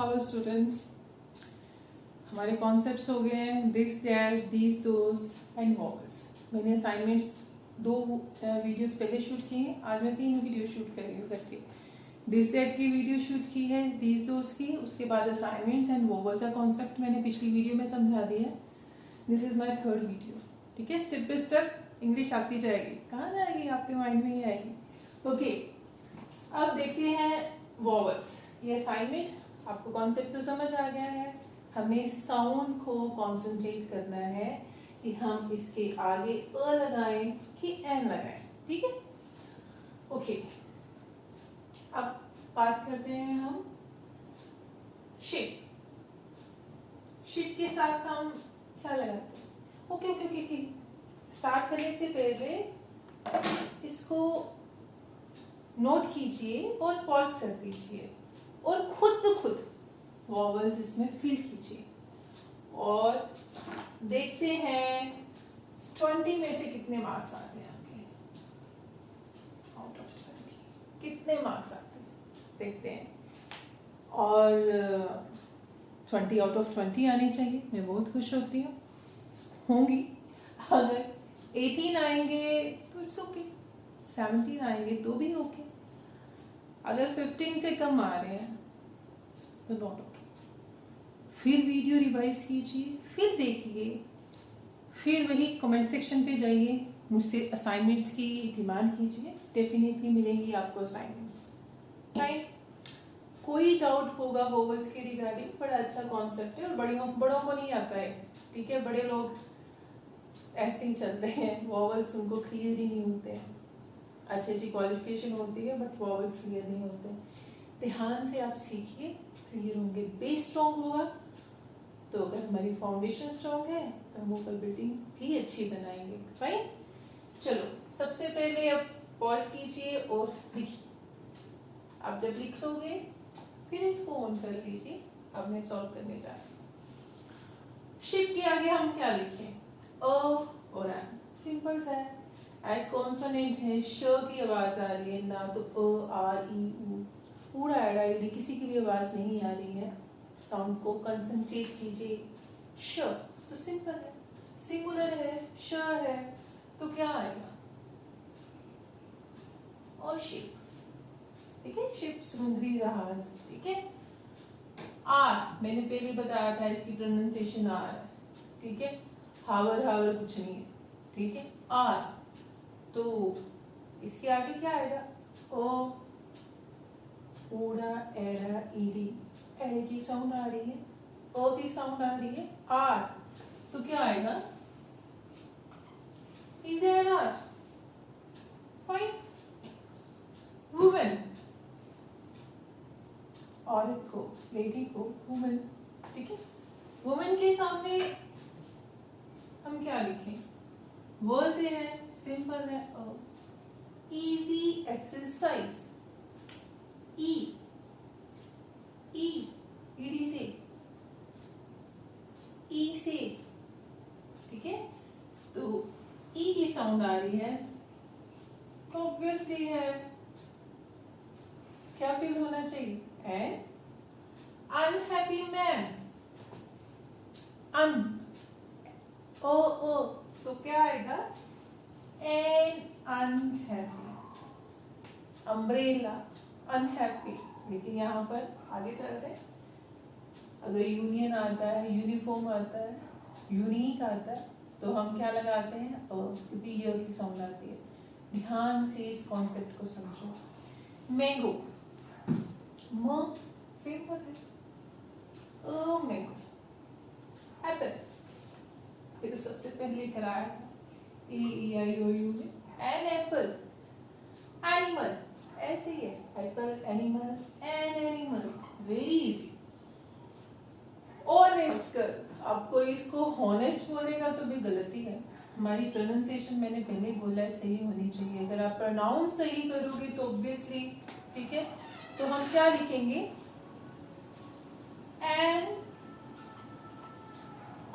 How students, हमारे concepts हो गए हैं this that these those and vowels. मैंने असाइनमेंट्स 2 वीडियोस पहले शूट किए हैं, आज मैं 3 वीडियो शूट कर रही हूँ करके। दिस दैट की वीडियो शूट की है, दीज दोस की, उसके बाद असाइनमेंट्स एंड वोवल का कॉन्सेप्ट मैंने पिछली वीडियो में समझा दिया है। This is my 3rd video. ठीक है, स्टेप बाय स्टेप इंग्लिश आती जाएगी। कहाँ जाएगी? आपके माइंड में ही आएगी। ओके, अब देखते हैं वॉवल्स। ये असाइनमेंट आपको कॉन्सेप्ट तो समझ आ गया है। हमें साउंड को कॉन्सेंट्रेट करना है कि हम इसके आगे अ लगाएं कि एन लगाएं। ठीक है, ओके। अब बात करते हैं हम शिप। शिप के साथ हम क्या लगाते हैं? Okay okay okay okay. Start करने से पहले इसको नोट कीजिए और पॉज कर दीजिए और खुद वॉवल्स इसमें फील कीजिए और देखते हैं 20 में से कितने मार्क्स आते हैं आपके। आउट ऑफ 20 कितने मार्क्स आते हैं देखते हैं। और 20 आउट ऑफ 20 आने चाहिए, मैं बहुत खुश होती होंगी। अगर 18 आएंगे तो इट्स ओके, 17 आएंगे तो भी ओके। अगर 15 से कम आ रहे हैं तो नॉट ओके। फिर वीडियो रिवाइज कीजिए, फिर देखिए, फिर वही कमेंट सेक्शन पे जाइए, मुझसे असाइनमेंट्स की डिमांड कीजिए, डेफिनेटली मिलेंगी आपको असाइनमेंट्स। राइट, कोई डाउट होगा वोवल्स के रिगार्डिंग, बड़ा अच्छा कॉन्सेप्ट है और बड़ों को नहीं आता है। ठीक है, बड़े लोग ऐसे ही चलते हैं, वोवल्स उनको क्लियर ही नहीं होते हैं। अच्छी क्वालिफिकेशन होती है बट वोवल्स क्लियर नहीं होते। ध्यान से आप सीखिए, क्लियर होंगे। बेस स्ट्रॉन्ग होगा तो अगर हमारी फाउंडेशन स्ट्रॉन्ग है तो हम वोकल बिल्डिंग भी अच्छी बनाएंगे। फाइन, चलो सबसे पहले अब पॉज कीजिए और लिखिए। आप जब लिख लोगे फिर इसको ऑन कर लीजिए। अब मैं सॉल्व करने जा रही हूँ। शिप के आगे हम क्या लिखें? अ और एन, सिंपल सा है। एज कॉन्सोनेंट है, श की आवाज आ रही है, ना तो अ आर ई ऊ, पूरा एड़ा ईडी किसी की भी आवाज नहीं आ रही है। साउंड को कंसंट्रेट कीजिए। श तो सिंपल है, सिंगुलर है, श है तो क्या आएगा? और शिप। ठीक है, शिप समुद्री जहाज। ठीक है, आर मैंने पहले बताया था इसकी प्रोनाउंसिएशन आर है। ठीक है, हावर हावर कुछ नहीं है। ठीक है, आर तो इसके आगे क्या आएगा? ओ, ऊड़ा एड़ा ईडी, एड़े की साउंड आ रही है, ओ की साउंड आ रही है। आर तो क्या आएगा? Is an R. Fine, women, औरत को, लेडी को वुमेन। ठीक है, वुमेन के सामने हम क्या लिखें? वो से है, सिंपल है। इजी एक्सरसाइज, ई ई ईडी से, ई से। ठीक है, तो ई की साउंड आ रही है तो ऑब्वियसली है क्या फील होना चाहिए? एन अनहैप्पी मैन, अन ओ तो क्या आएगा? An unhappy. Umbrella, unhappy. लेकिन यहाँ पर आगे चलते हैं, अगर यूनियन आता है, यूनिफॉर्म आता है, यूनिक आता है तो हम क्या लगाते हैं? क्योंकि ये की साउंड आती है। ध्यान से इस कॉन्सेप्ट को समझो। मैंगो, म सिंपल है, मैंगो। एप्पल ये तो सबसे पहले कराया था, ए आई ओ यू में। An apple. एनिमल ऐसे ही है, apple animal, an animal, very easy. Honest कर, अब कोई इसको हॉनेस्ट बोलेगा तो भी गलती है। हमारी प्रोनाउंसिएशन मैंने पहले बोला है सही होनी चाहिए। अगर आप प्रोनाउंस सही करोगे तो ऑब्वियसली, ठीक है, तो हम क्या लिखेंगे? An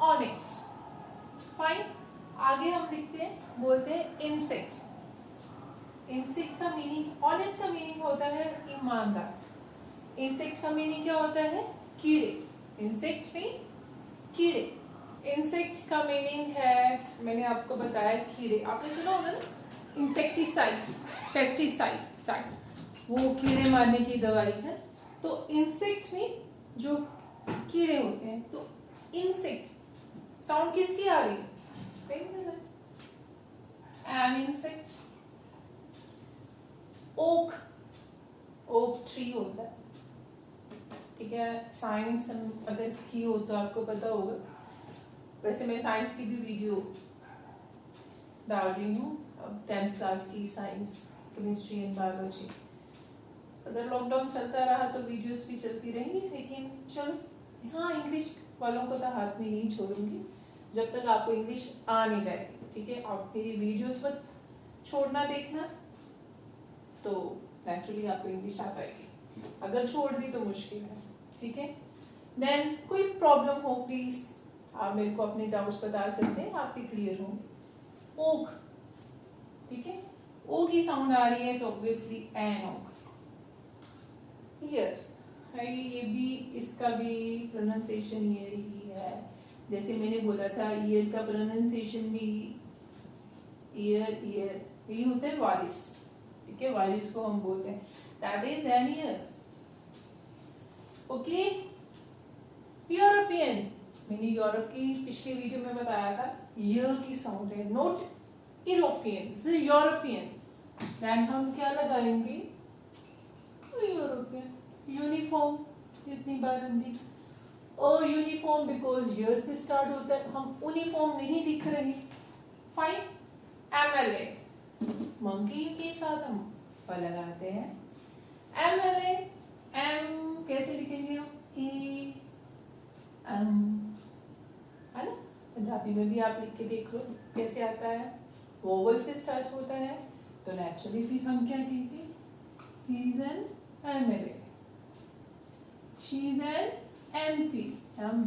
honest. फाइन, आगे हम लिखते हैं, बोलते हैं इंसेक्ट। इंसेक्ट का मीनिंग, ऑनेस्ट का मीनिंग होता है ईमानदार। इंसेक्ट का मीनिंग क्या होता है? कीड़े, इंसेक्ट में कीड़े। इंसेक्ट का मीनिंग है, मैंने आपको बताया कीड़े, आपने सुना होगा ना, इंसेक्टिसाइड, पेस्टिसाइड साइड, वो कीड़े मारने की दवाई है। तो इंसेक्ट में जो कीड़े होते हैं, तो इंसेक्ट साउंड किसकी आ रही है? An insect. Oak, oak tree होता है, ठीक है। साइंस अगर की हो तो आपको पता होगा, वैसे मैं साइंस की भी वीडियो डाल रही हूँ अब 10th क्लास की, साइंस, केमिस्ट्री एंड बायोलॉजी। अगर लॉकडाउन चलता रहा तो वीडियोस भी चलती रहेंगी, लेकिन चलो, हाँ इंग्लिश वालों को तो हाथ में नहीं छोड़ूंगी जब तक आपको इंग्लिश आ नहीं जाएगी, ठीक है। आप मेरी वीडियोस पर छोड़ना देखना, तो नेचुरली आपको इंग्लिश आ जाएगी, अगर छोड़ दी तो मुश्किल है, ठीक है। देन कोई प्रॉब्लम हो प्लीज आप मेरे को अपने डाउट्स बता सकते हैं, आपके क्लियर होंगे। ओक, ठीक है, ओ की साउंड आ रही है तो ऑब्वियसली एन ओक। ईयर है, ये भी, इसका भी प्रोनाउंसिएशन ईयर ही है, जैसे मैंने बोला था ईयर का प्रोनाउंसिएशन भी ईयर, ईयर यही होता है वारिस, ठीक है, वारिस को हम बोलते हैं, that is an year. Okay, European, मैंने यूरोप की पिछले वीडियो में बताया था, य की साउंड है, नॉट यूरोपियन, यूरोपियन। देन हम क्या लगाएंगे? यूरोपियन। यूनिफॉर्म, इतनी बार हिंदी, और यूनिफॉर्म बिकॉज य से स्टार्ट होता है, हम यूनिफॉर्म नहीं लिख रहे। फाइन। एमएलए, मंकी के साथ हम फ लगाते हैं। एमएलए, एम कैसे लिखेंगे हम? ए एम, है ना, पंजाबी में भी आप लिख के देख लो कैसे आता है, वोवल से स्टार्ट होता है, तो नेचुरली फिर हम क्या कहेंगे? He is an MLA, she is an MP, हम,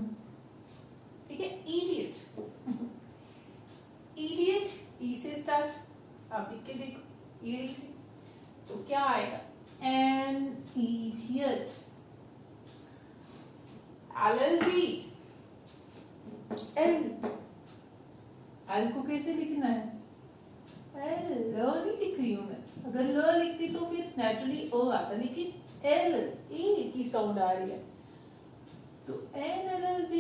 ठीक है। इडियट, इडियट ई से स्टार्ट, आप लिख के देखो ईडी से, तो क्या आएगा? An idiot. LLB, L, L को कैसे लिखना है? एल, ल नहीं लिख रही हूं मैं, अगर ल लिखती तो फिर नेचुरली अ आता, लेकिन एल, ए की साउंड आ रही है, तो NLLB,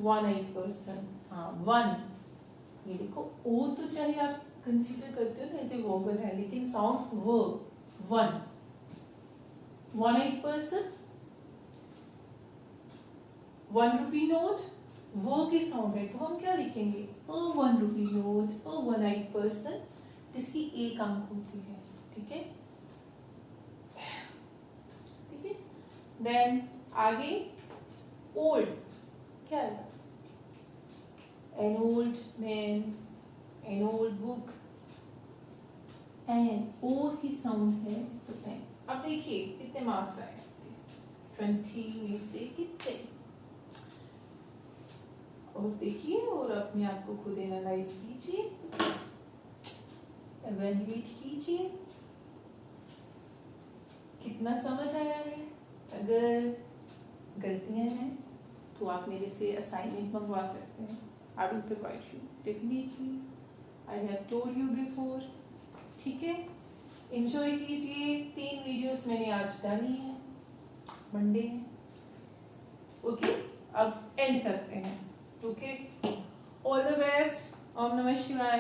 1-8%, हाँ 1, ये देखो ओ तो चाहे आप कंसीडर करते हो ना ऐसे वोबल है, लेकिन साउंड वो 1, 1-8%, 1 रुपी नोट, वो की साउंड है, तो हम क्या लिखेंगे? 1 रुपी नोट, 1-8%, जिसकी एक अंक होती है, ठीक है, ठीक है। देन आगे ओल्ड, क्या है? An old man, an old book, and ओ की साउंड है तो एन। अब देखिए कितने मार्क्स आए, 20 में से कितने, और देखिए और अपने आप को खुद एनालाइज कीजिए, एवेल्युएट कीजिए, कितना समझ आया है। अगर गलतियां हैं तो आप मेरे से असाइनमेंट मंगवा सकते हैं, I will provide you definitely, I have told you before, ठीक है। एंजॉय कीजिए, 3 वीडियोस मैंने आज डाली हैं, मंडे है, ओके। अब एंड करते हैं, ओके। ऑल द बेस्ट, ओम नमः शिवाय।